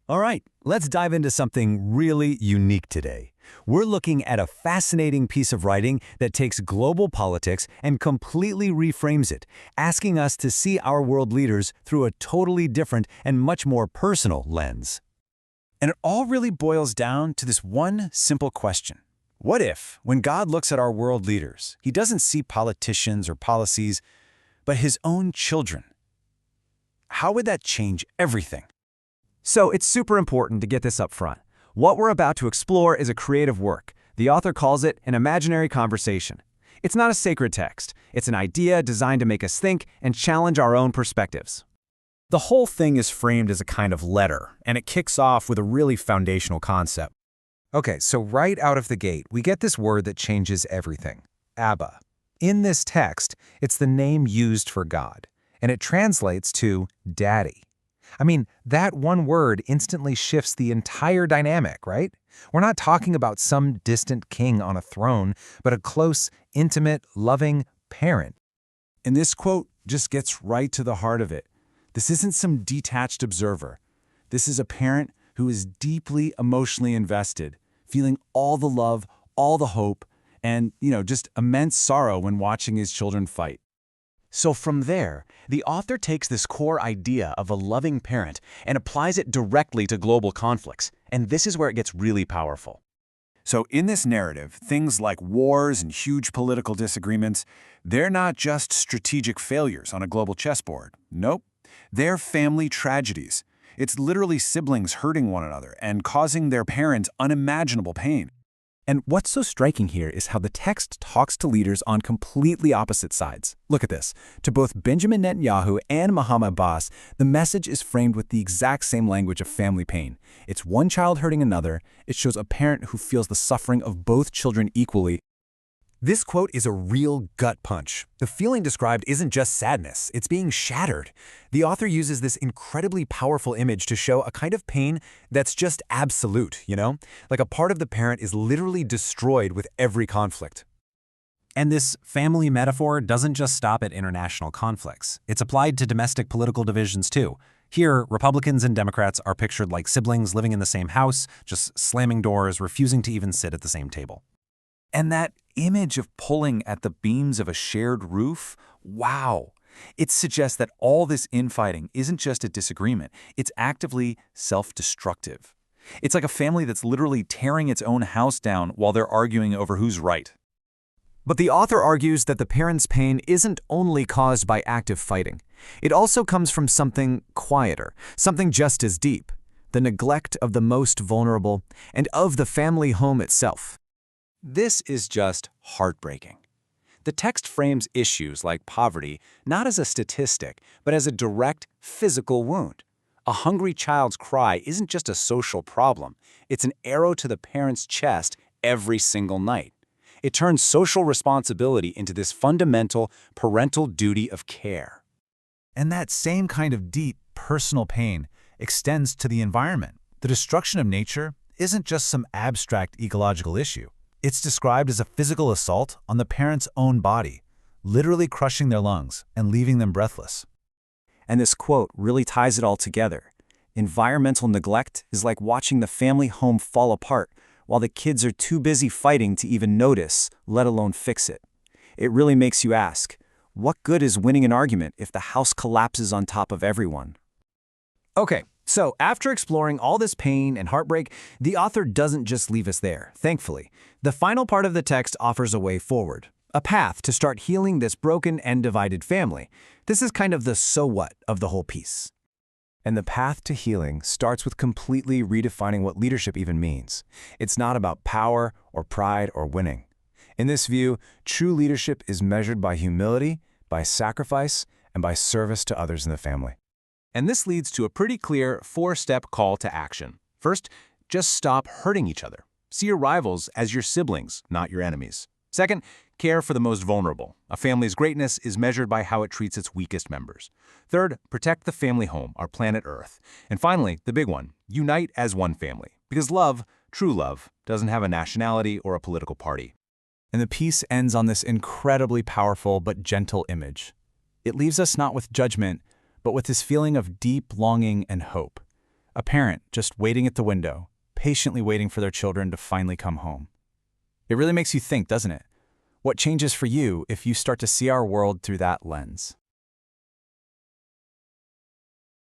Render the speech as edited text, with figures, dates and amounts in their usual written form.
All right, let's dive into something really unique today. We're looking at a fascinating piece of writing that takes global politics and completely reframes it, asking us to see our world leaders through a totally different and much more personal lens. And it all really boils down to this one simple question. What if, when God looks at our world leaders, he doesn't see politicians or policies, but his own children? How would that change everything? So it's super important to get this up front. What we're about to explore is a creative work. The author calls it an imaginary conversation. It's not a sacred text. It's an idea designed to make us think and challenge our own perspectives. The whole thing is framed as a kind of letter, and it kicks off with a really foundational concept. Okay, so right out of the gate, we get this word that changes everything, Abba. In this text, it's the name used for God, and it translates to Daddy. I mean, that one word instantly shifts the entire dynamic, right? We're not talking about some distant king on a throne, but a close, intimate, loving parent. And this quote just gets right to the heart of it. This isn't some detached observer. This is a parent who is deeply emotionally invested, feeling all the love, all the hope, and, just immense sorrow when watching his children fight. So from there, the author takes this core idea of a loving parent and applies it directly to global conflicts, and this is where it gets really powerful. So in this narrative, things like wars and huge political disagreements, they're not just strategic failures on a global chessboard. Nope, they're family tragedies. It's literally siblings hurting one another and causing their parents unimaginable pain. And what's so striking here is how the text talks to leaders on completely opposite sides. Look at this. To both Benjamin Netanyahu and Mahmoud Abbas, the message is framed with the exact same language of family pain. It's one child hurting another. It shows a parent who feels the suffering of both children equally. This quote is a real gut punch. The feeling described isn't just sadness, it's being shattered. The author uses this incredibly powerful image to show a kind of pain that's just absolute, Like a part of the parent is literally destroyed with every conflict. And this family metaphor doesn't just stop at international conflicts. It's applied to domestic political divisions too. Here, Republicans and Democrats are pictured like siblings living in the same house, just slamming doors, refusing to even sit at the same table. And that image of pulling at the beams of a shared roof, wow. It suggests that all this infighting isn't just a disagreement, it's actively self-destructive. It's like a family that's literally tearing its own house down while they're arguing over who's right. But the author argues that the parent's pain isn't only caused by active fighting. It also comes from something quieter, something just as deep, the neglect of the most vulnerable and of the family home itself. This is just heartbreaking. The text frames issues like poverty not as a statistic, but as a direct physical wound. A hungry child's cry isn't just a social problem. It's an arrow to the parent's chest every single night. It turns social responsibility into this fundamental parental duty of care. And that same kind of deep, personal pain extends to the environment. The destruction of nature isn't just some abstract ecological issue. It's described as a physical assault on the parent's own body, literally crushing their lungs and leaving them breathless. And this quote really ties it all together. Environmental neglect is like watching the family home fall apart while the kids are too busy fighting to even notice, let alone fix it. It really makes you ask, what good is winning an argument if the house collapses on top of everyone? Okay, so after exploring all this pain and heartbreak, the author doesn't just leave us there, thankfully. The final part of the text offers a way forward, a path to start healing this broken and divided family. This is kind of the so what of the whole piece. And the path to healing starts with completely redefining what leadership even means. It's not about power or pride or winning. In this view, true leadership is measured by humility, by sacrifice, and by service to others in the family. And this leads to a pretty clear 4-step call to action. First, just stop hurting each other. See your rivals as your siblings, not your enemies. Second, care for the most vulnerable. A family's greatness is measured by how it treats its weakest members. Third, protect the family home, our planet Earth. And finally, the big one, unite as one family. Because love, true love, doesn't have a nationality or a political party. And the piece ends on this incredibly powerful but gentle image. It leaves us not with judgment, but with this feeling of deep longing and hope. A parent just waiting at the window, patiently waiting for their children to finally come home. It really makes you think, doesn't it? What changes for you if you start to see our world through that lens?